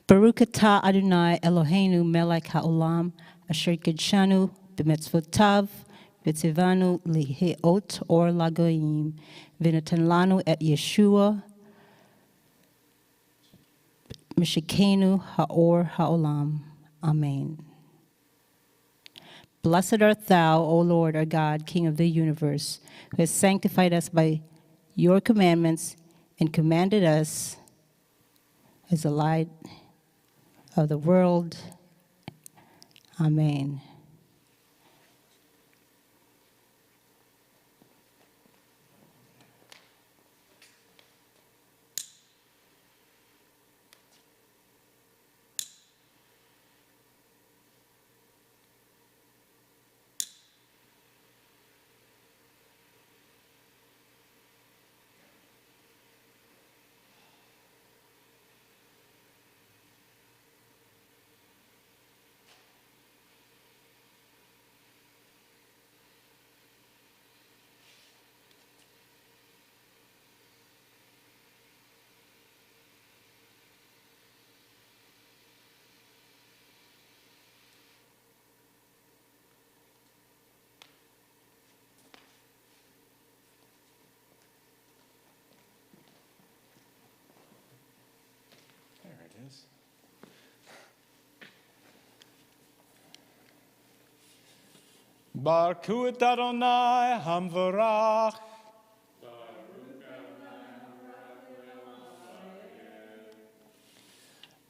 Baruch atah Adonai Eloheinu melech haolam asher kidshanu b'mitzvotav v'tzivanu liheot or lagoyim v'natan lanu et Yesua mishikenu haor haolam. Amen. Blessed art thou, O Lord, our God, King of the universe, who has sanctified us by your commandments and commanded us as the light of the world. Amen. Baruch et Adonai Hamvarach.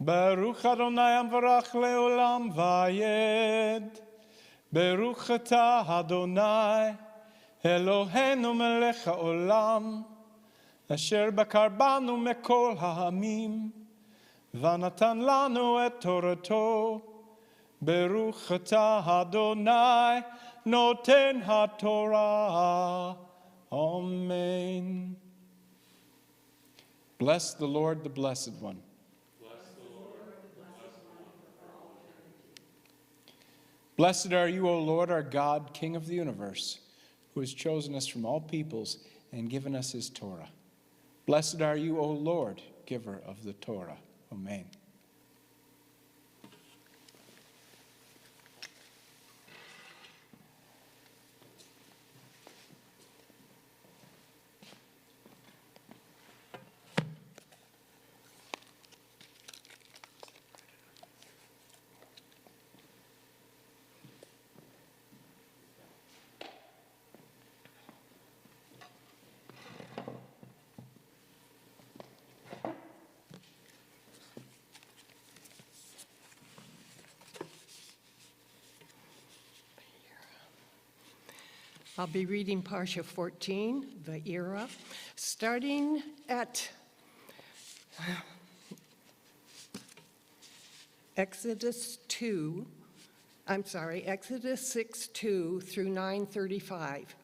Baruch Adonai Hamvarach leolam vayed. Baruch atah Adonai Eloheinu melech haolam asher bakar banu mekol ha'amim v'natan lanu et Torato. Baruch atah Adonai Noten HaTorah. Amen. Bless the Lord, the Blessed One. Bless the Lord, the Blessed One for all eternity. Blessed are you, O Lord, our God, King of the universe, who has chosen us from all peoples and given us his Torah. Blessed are you, O Lord, giver of the Torah. Amen. I'll be reading Parsha 14, the era, starting at Exodus 6:2 through 9:35.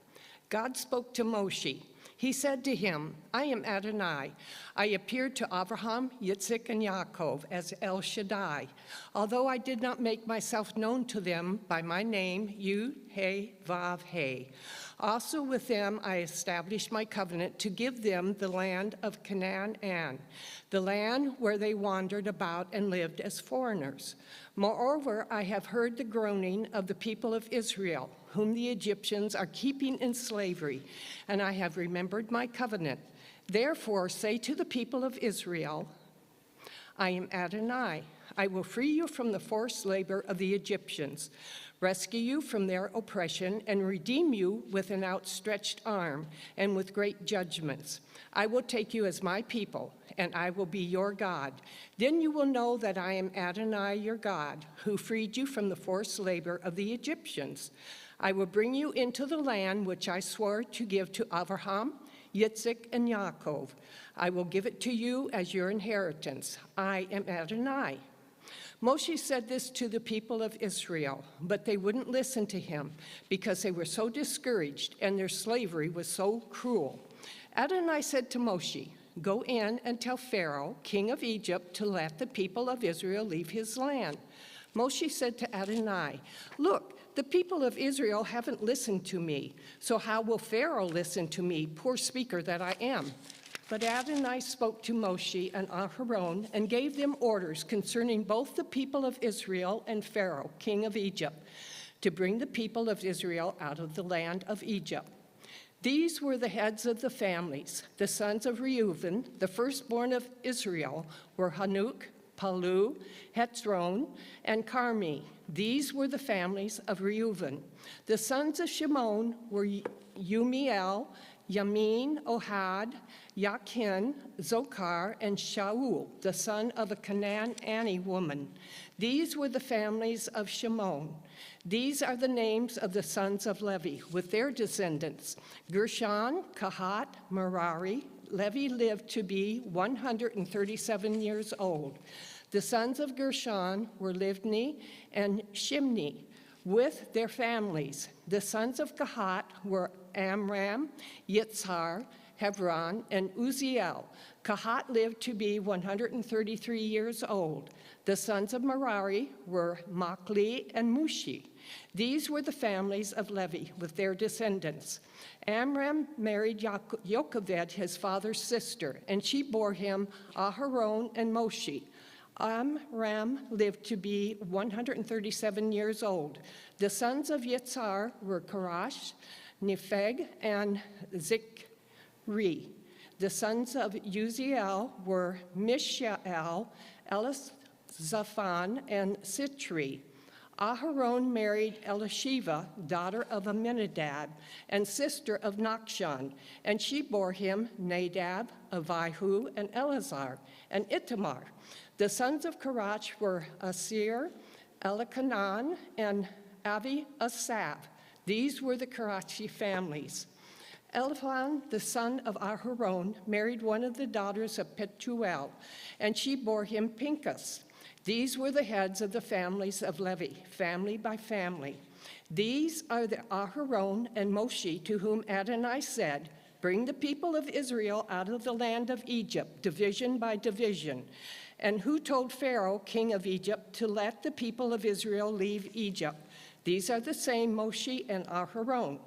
God spoke to Moshe. He said to him, I am Adonai. I appeared to Abraham, Yitzhak, and Yaakov as El Shaddai, although I did not make myself known to them by my name, Yud, He, Vav, He. Also with them I established my covenant to give them the land of Canaan, the land where they wandered about and lived as foreigners. Moreover, I have heard the groaning of the people of Israel, whom the Egyptians are keeping in slavery, and I have remembered my covenant. Therefore, say to the people of Israel, I am Adonai. I will free you from the forced labor of the Egyptians, rescue you from their oppression, and redeem you with an outstretched arm and with great judgments. I will take you as my people, and I will be your God. Then you will know that I am Adonai, your God, who freed you from the forced labor of the Egyptians. I will bring you into the land which I swore to give to Abraham, Yitzhak, and Yaakov. I will give it to you as your inheritance. I am Adonai. Moshe said this to the people of Israel, but they wouldn't listen to him because they were so discouraged and their slavery was so cruel. Adonai said to Moshe, go in and tell Pharaoh, king of Egypt, to let the people of Israel leave his land. Moshe said to Adonai, look, the people of Israel haven't listened to me, so how will Pharaoh listen to me, poor speaker that I am? But Adonai spoke to Moshe and Aharon and gave them orders concerning both the people of Israel and Pharaoh, king of Egypt, to bring the people of Israel out of the land of Egypt. These were the heads of the families. The sons of Reuben, the firstborn of Israel, were Hanuk, Palu, Hetzron, and Carmi. These were the families of Reuben. The sons of Shimon were Umiel, Yamin, Ohad, Yakin, Zokar, and Shaul, the son of a Canaanite woman. These were the families of Shimon. These are the names of the sons of Levi, with their descendants: Gershon, Kahat, Merari. Levi lived to be 137 years old. The sons of Gershon were Livni and Shimni, with their families. The sons of Kahat were Amram, Yitzhar, Hebron, and Uziel. Kahat lived to be 133 years old. The sons of Merari were Machli and Mushi. These were the families of Levi with their descendants. Amram married Yocheved, his father's sister, and she bore him Aharon and Moshe. Amram lived to be 137 years old. The sons of Yitzhar were Karash, Nepheg, and Zikri. The sons of Uziel were Mishael, Elizaphan, and Sitri. Aharon married Elisheva, daughter of Aminadab, and sister of Nachshon, and she bore him Nadab, Avihu, and Eleazar, and Itamar. The sons of Karach were Asir, Elikanan, and Avi Asaph. These were the Karachi families. Eliphan, the son of Aharon, married one of the daughters of Petuel, and she bore him Pinchas. These were the heads of the families of Levi, family by family. These are the Aharon and Moshe, to whom Adonai said, "Bring the people of Israel out of the land of Egypt, division by division," and who told Pharaoh, king of Egypt, to let the people of Israel leave Egypt. These are the same Moshe and Aharon.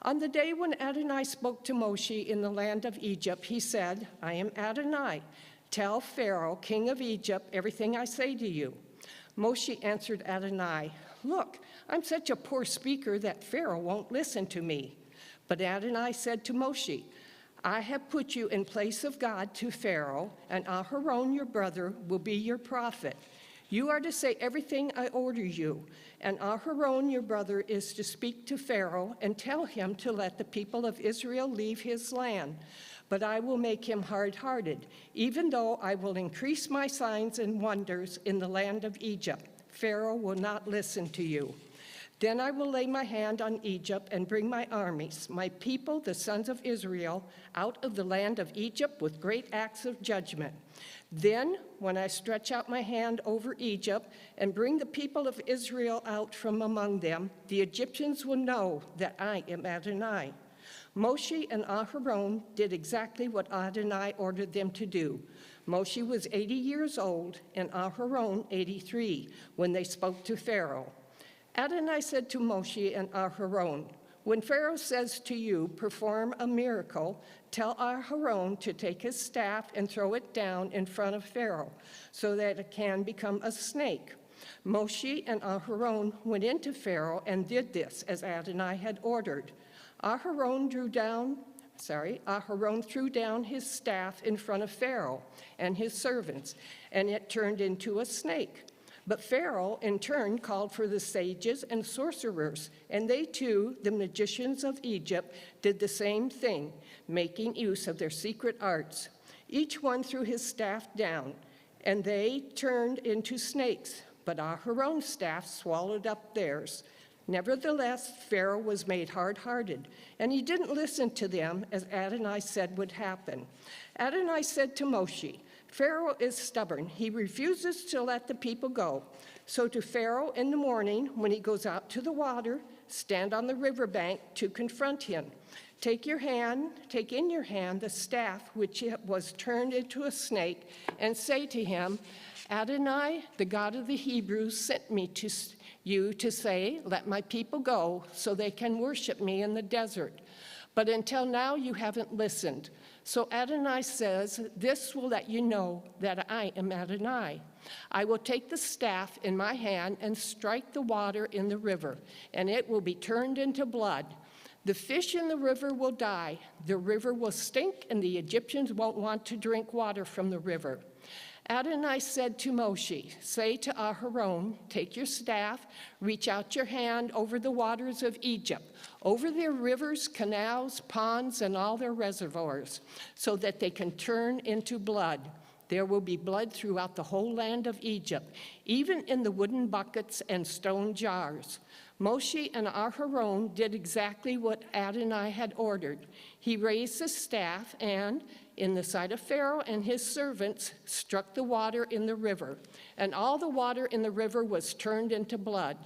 On the day when Adonai spoke to Moshe in the land of Egypt, he said, "I am Adonai. Tell Pharaoh, king of Egypt, everything I say to you." Moshe answered Adonai, "Look, I'm such a poor speaker that Pharaoh won't listen to me." But Adonai said to Moshe, "I have put you in place of God to Pharaoh, and Aharon, your brother, will be your prophet. You are to say everything I order you, and Aharon, your brother, is to speak to Pharaoh and tell him to let the people of Israel leave his land. But I will make him hard-hearted, even though I will increase my signs and wonders in the land of Egypt. Pharaoh will not listen to you. Then I will lay my hand on Egypt and bring my armies, my people, the sons of Israel, out of the land of Egypt with great acts of judgment. Then, when I stretch out my hand over Egypt and bring the people of Israel out from among them, the Egyptians will know that I am Adonai." Moshe and Aharon did exactly what Adonai ordered them to do. Moshe was 80 years old and Aharon 83 when they spoke to Pharaoh. Adonai said to Moshe and Aharon, "When Pharaoh says to you, 'Perform a miracle,' tell Aharon to take his staff and throw it down in front of Pharaoh so that it can become a snake." Moshe and Aharon went into Pharaoh and did this as Adonai had ordered. Aharon threw down his staff in front of Pharaoh and his servants, and it turned into a snake. But Pharaoh, in turn, called for the sages and sorcerers, and they too, the magicians of Egypt, did the same thing, making use of their secret arts. Each one threw his staff down, and they turned into snakes, but Aharon's staff swallowed up theirs. Nevertheless, Pharaoh was made hard-hearted, and he didn't listen to them as Adonai said would happen. Adonai said to Moshe, "Pharaoh is stubborn. He refuses to let the people go. So to Pharaoh in the morning, when he goes out to the water, stand on the riverbank to confront him. Take in your hand the staff which was turned into a snake, and say to him, 'Adonai, the God of the Hebrews, sent me to you to say, let my people go so they can worship me in the desert.' But until now you haven't listened. So Adonai says, this will let you know that I am Adonai. I will take the staff in my hand and strike the water in the river, and it will be turned into blood. The fish in the river will die, the river will stink, and the Egyptians won't want to drink water from the river. Adonai said to Moshe, say to Aharon, take your staff, reach out your hand over the waters of Egypt, over their rivers, canals, ponds, and all their reservoirs, so that they can turn into blood. There will be blood throughout the whole land of Egypt, even in the wooden buckets and stone jars. Moshe and Aharon did exactly what Adonai had ordered. He raised the staff and, in the sight of Pharaoh and his servants, struck the water in the river, and all the water in the river was turned into blood.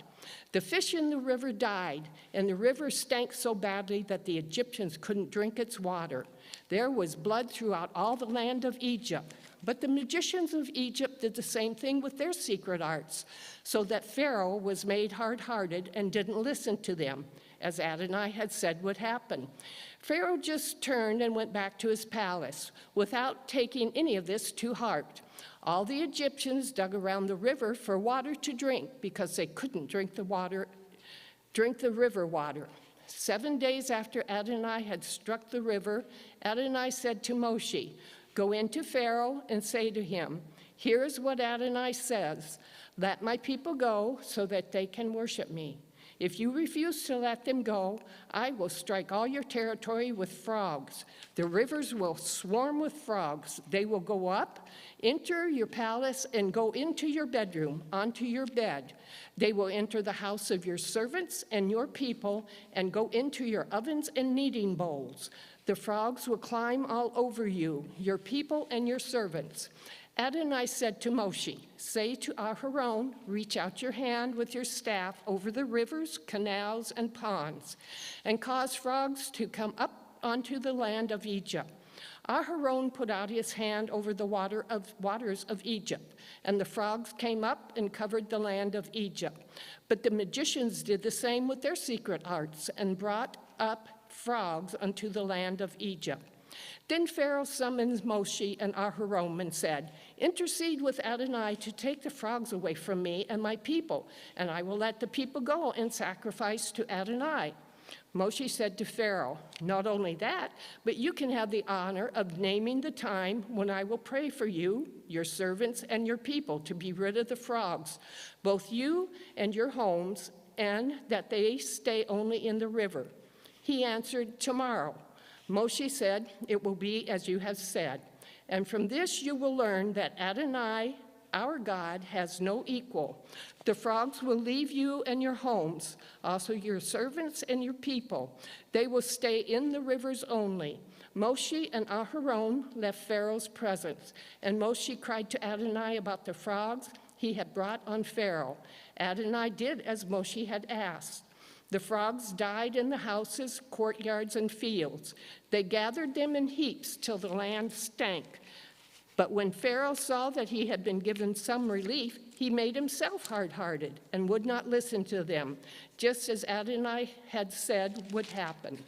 The fish in the river died, and the river stank so badly that the Egyptians couldn't drink its water. There was blood throughout all the land of Egypt. But the magicians of Egypt did the same thing with their secret arts, so that Pharaoh was made hard-hearted and didn't listen to them, as Adonai had said would happen. Pharaoh just turned and went back to his palace without taking any of this to heart. All the Egyptians dug around the river for water to drink because they couldn't drink the river water. 7 days after Adonai had struck the river, Adonai said to Moshe, go into Pharaoh and say to him, here is what Adonai says, let my people go so that they can worship me. If you refuse to let them go, I will strike all your territory with frogs. The rivers will swarm with frogs. They will go up, enter your palace, and go into your bedroom, onto your bed. They will enter the house of your servants and your people, and go into your ovens and kneading bowls. The frogs will climb all over you, your people and your servants. Adonai said to Moshe, say to Aharon, reach out your hand with your staff over the rivers, canals, and ponds, and cause frogs to come up onto the land of Egypt. Aharon put out his hand over the waters of Egypt, and the frogs came up and covered the land of Egypt. But the magicians did the same with their secret arts and brought up frogs unto the land of Egypt. Then Pharaoh summoned Moshe and Aharon and said, intercede with Adonai to take the frogs away from me and my people, and I will let the people go and sacrifice to Adonai. Moshe said to Pharaoh, not only that, but you can have the honor of naming the time when I will pray for you, your servants, and your people to be rid of the frogs, both you and your homes, and that they stay only in the river. He answered, tomorrow. Moshe said, it will be as you have said. And from this you will learn that Adonai, our God, has no equal. The frogs will leave you and your homes, also your servants and your people. They will stay in the rivers only. Moshe and Aharon left Pharaoh's presence, and Moshe cried to Adonai about the frogs he had brought on Pharaoh. Adonai did as Moshe had asked. The frogs died in the houses, courtyards, and fields. They gathered them in heaps till the land stank. But when Pharaoh saw that he had been given some relief, he made himself hard-hearted and would not listen to them, just as Adonai had said would happen.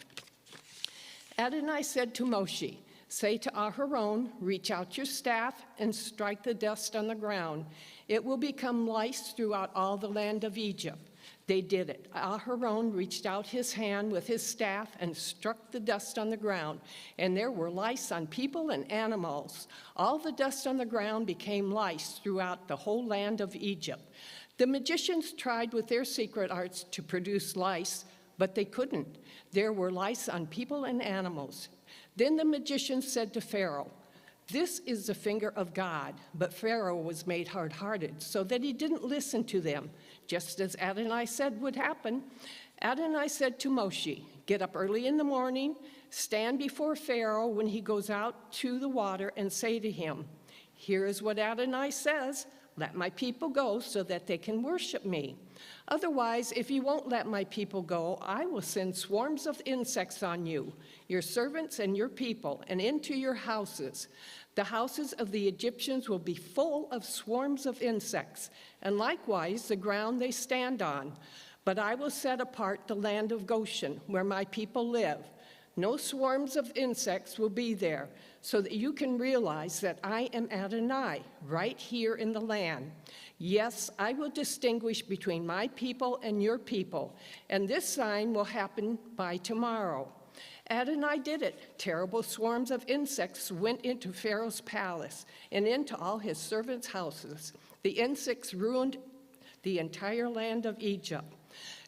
Adonai said to Moshe, say to Aharon, reach out your staff and strike the dust on the ground. It will become lice throughout all the land of Egypt. They did it. Aharon reached out his hand with his staff and struck the dust on the ground, and there were lice on people and animals. All the dust on the ground became lice throughout the whole land of Egypt. The magicians tried with their secret arts to produce lice, but they couldn't. There were lice on people and animals. Then the magicians said to Pharaoh, this is the finger of God. But Pharaoh was made hard-hearted, so that he didn't listen to them, just as Adonai said would happen. Adonai said to Moshe, get up early in the morning, stand before Pharaoh when he goes out to the water, and say to him, here is what Adonai says, let my people go so that they can worship me. Otherwise, if you won't let my people go, I will send swarms of insects on you, your servants and your people, and into your houses. The houses of the Egyptians will be full of swarms of insects, and likewise the ground they stand on. But I will set apart the land of Goshen, where my people live. No swarms of insects will be there, so that you can realize that I am Adonai, right here in the land. Yes, I will distinguish between my people and your people, and this sign will happen by tomorrow. Adonai did it. Terrible swarms of insects went into Pharaoh's palace and into all his servants' houses. The insects ruined the entire land of Egypt.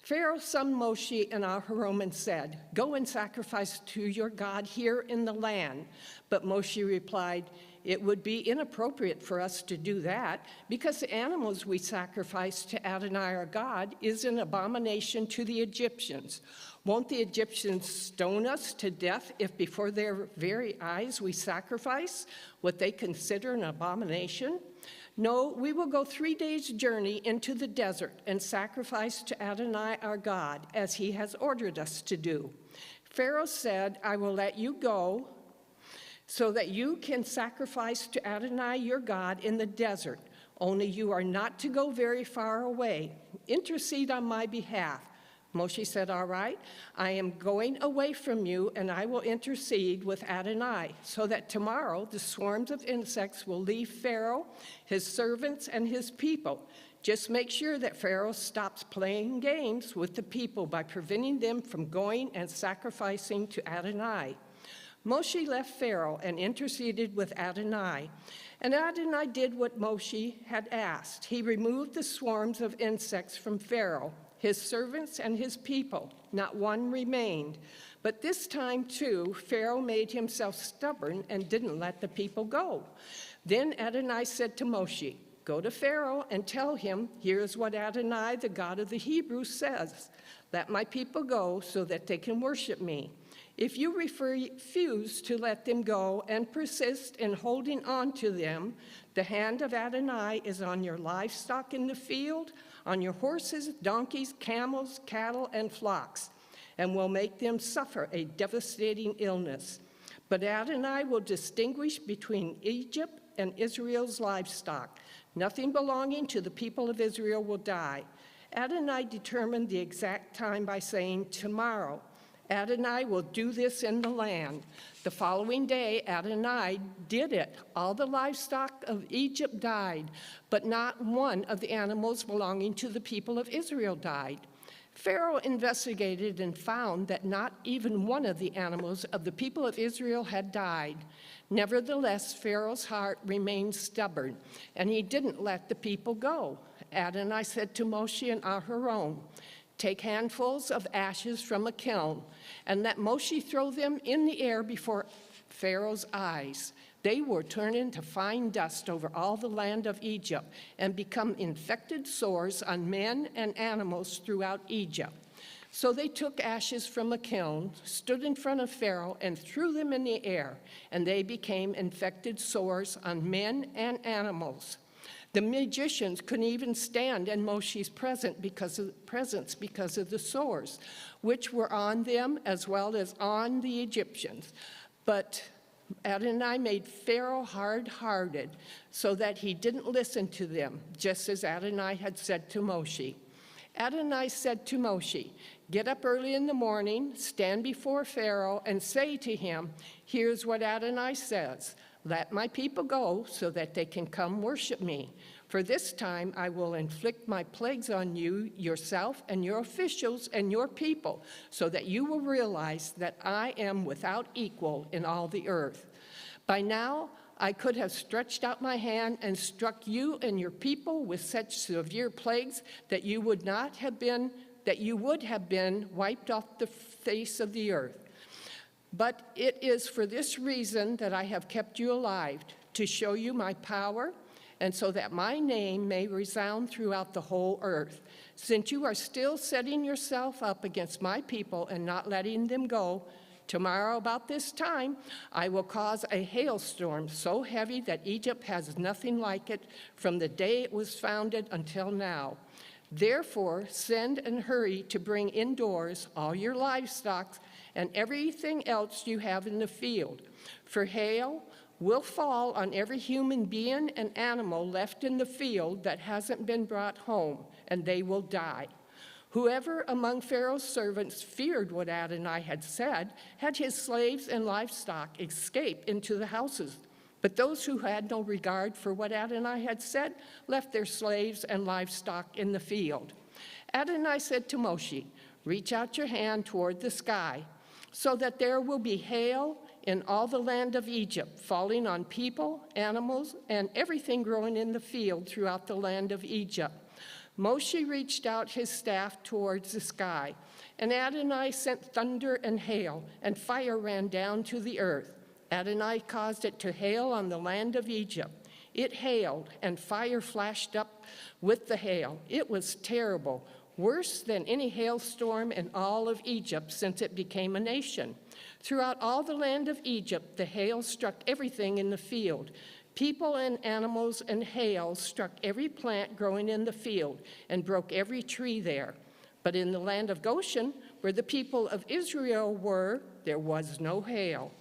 Pharaoh summoned Moshe and Aharon and said, "Go and sacrifice to your God here in the land." But Moshe replied, "It would be inappropriate for us to do that, because the animals we sacrifice to Adonai our God is an abomination to the Egyptians. Won't the Egyptians stone us to death if before their very eyes we sacrifice what they consider an abomination? No, we will go 3 days' journey into the desert and sacrifice to Adonai our God, as he has ordered us to do." Pharaoh said, "I will let you go so that you can sacrifice to Adonai your God in the desert. Only you are not to go very far away. Intercede on my behalf." Moshe said, "All right, I am going away from you, and I will intercede with Adonai, so that tomorrow the swarms of insects will leave Pharaoh, his servants, and his people. Just make sure that Pharaoh stops playing games with the people by preventing them from going and sacrificing to Adonai." Moshe left Pharaoh and interceded with Adonai. And Adonai did what Moshe had asked. He removed the swarms of insects from Pharaoh, his servants, and his people. Not one remained. But this time, too, Pharaoh made himself stubborn and didn't let the people go. Then Adonai said to Moshe, "Go to Pharaoh and tell him, 'Here is what Adonai, the God of the Hebrews, says. Let my people go so that they can worship me. If you refuse to let them go and persist in holding on to them, the hand of Adonai is on your livestock in the field, on your horses, donkeys, camels, cattle, and flocks, and will make them suffer a devastating illness. But Adonai will distinguish between Egypt and Israel's livestock. Nothing belonging to the people of Israel will die." Adonai determined the exact time by saying, "Tomorrow." Adonai will do this in the land. The following day, Adonai did it. All the livestock of Egypt died, but not one of the animals belonging to the people of Israel died. Pharaoh investigated and found that not even one of the animals of the people of Israel had died. Nevertheless, Pharaoh's heart remained stubborn, and he didn't let the people go. Adonai said to Moshe and Aharon, "Take handfuls of ashes from a kiln, and let Moshe throw them in the air before Pharaoh's eyes. They will turn into fine dust over all the land of Egypt and become infected sores on men and animals throughout Egypt." So they took ashes from a kiln, stood in front of Pharaoh, and threw them in the air, and they became infected sores on men and animals. The magicians couldn't even stand in Moshe's presence because of the sores, which were on them as well as on the Egyptians. But Adonai made Pharaoh hard-hearted so that he didn't listen to them, just as Adonai had said to Moshe. Adonai said to Moshe, "Get up early in the morning, stand before Pharaoh, and say to him, 'Here's what Adonai says. Let my people go so that they can come worship me. For this time I will inflict my plagues on you, yourself, and your officials and your people, so that you will realize that I am without equal in all the earth.' By now I could have stretched out my hand and struck you and your people with such severe plagues that you would have been wiped off the face of the earth. But it is for this reason that I have kept you alive, to show you my power, and so that my name may resound throughout the whole earth. Since you are still setting yourself up against my people and not letting them go, tomorrow about this time I will cause a hailstorm so heavy that Egypt has nothing like it from the day it was founded until now. Therefore, send and hurry to bring indoors all your livestock and everything else you have in the field. For hail will fall on every human being and animal left in the field that hasn't been brought home, and they will die. Whoever among Pharaoh's servants feared what Adonai had said had his slaves and livestock escape into the houses. But those who had no regard for what Adonai had said left their slaves and livestock in the field. Adonai said to Moshe, "Reach out your hand toward the sky, so that there will be hail in all the land of Egypt, falling on people, animals, and everything growing in the field throughout the land of Egypt." Moshe reached out his staff towards the sky, and Adonai sent thunder and hail, and fire ran down to the earth. Adonai caused it to hail on the land of Egypt. It hailed, and fire flashed up with the hail. It was terrible, worse than any hailstorm in all of Egypt since it became a nation. Throughout all the land of Egypt, the hail struck everything in the field. People and animals, and hail struck every plant growing in the field and broke every tree there. But in the land of Goshen, where the people of Israel were, there was no hail.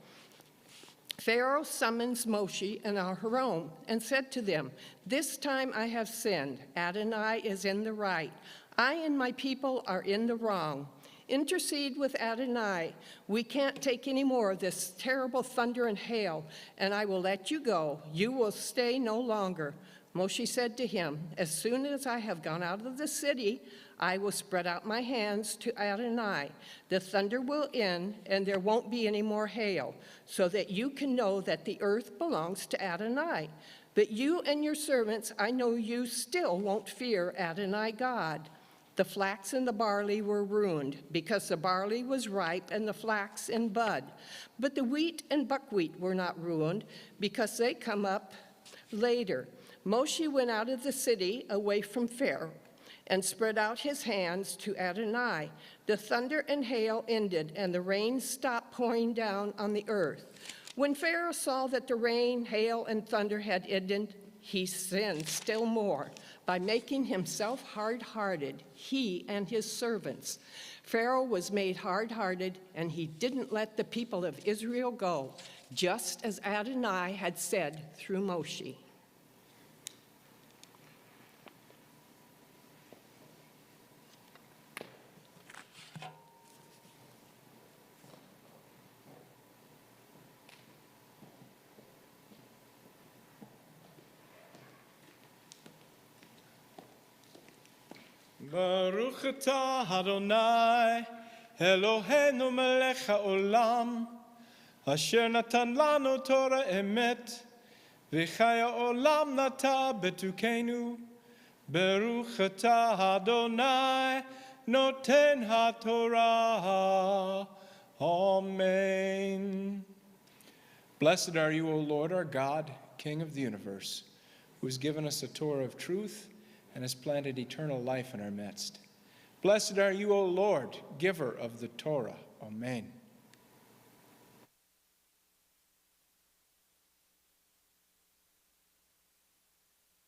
Pharaoh summons Moshe and Aharon and said to them, "This time I have sinned. Adonai is in the right. I and my people are in the wrong. Intercede with Adonai. We can't take any more of this terrible thunder and hail, and I will let you go. You will stay no longer." Moshe said to him, "As soon as I have gone out of the city, I will spread out my hands to Adonai. The thunder will end, and there won't be any more hail, so that you can know that the earth belongs to Adonai. But you and your servants, I know you still won't fear Adonai God." The flax and the barley were ruined, because the barley was ripe and the flax in bud. But the wheat and buckwheat were not ruined, because they come up later. Moshe went out of the city away from Pharaoh and spread out his hands to Adonai. The thunder and hail ended, and the rain stopped pouring down on the earth. When Pharaoh saw that the rain, hail, and thunder had ended, he sinned still more by making himself hard-hearted, he and his servants. Pharaoh was made hard-hearted, and he didn't let the people of Israel go, just as Adonai had said through Moshe. Baruch atah Adonai, Eloheinu melech haolam, asher natan lanu Torah emet, v'chaya olam nata betukenu. Baruch atah Adonai, noten haTorah. Amen. Blessed are you, O Lord, our God, King of the universe, who has given us a Torah of truth and has planted eternal life in our midst. Blessed are you, O Lord, giver of the Torah. Amen.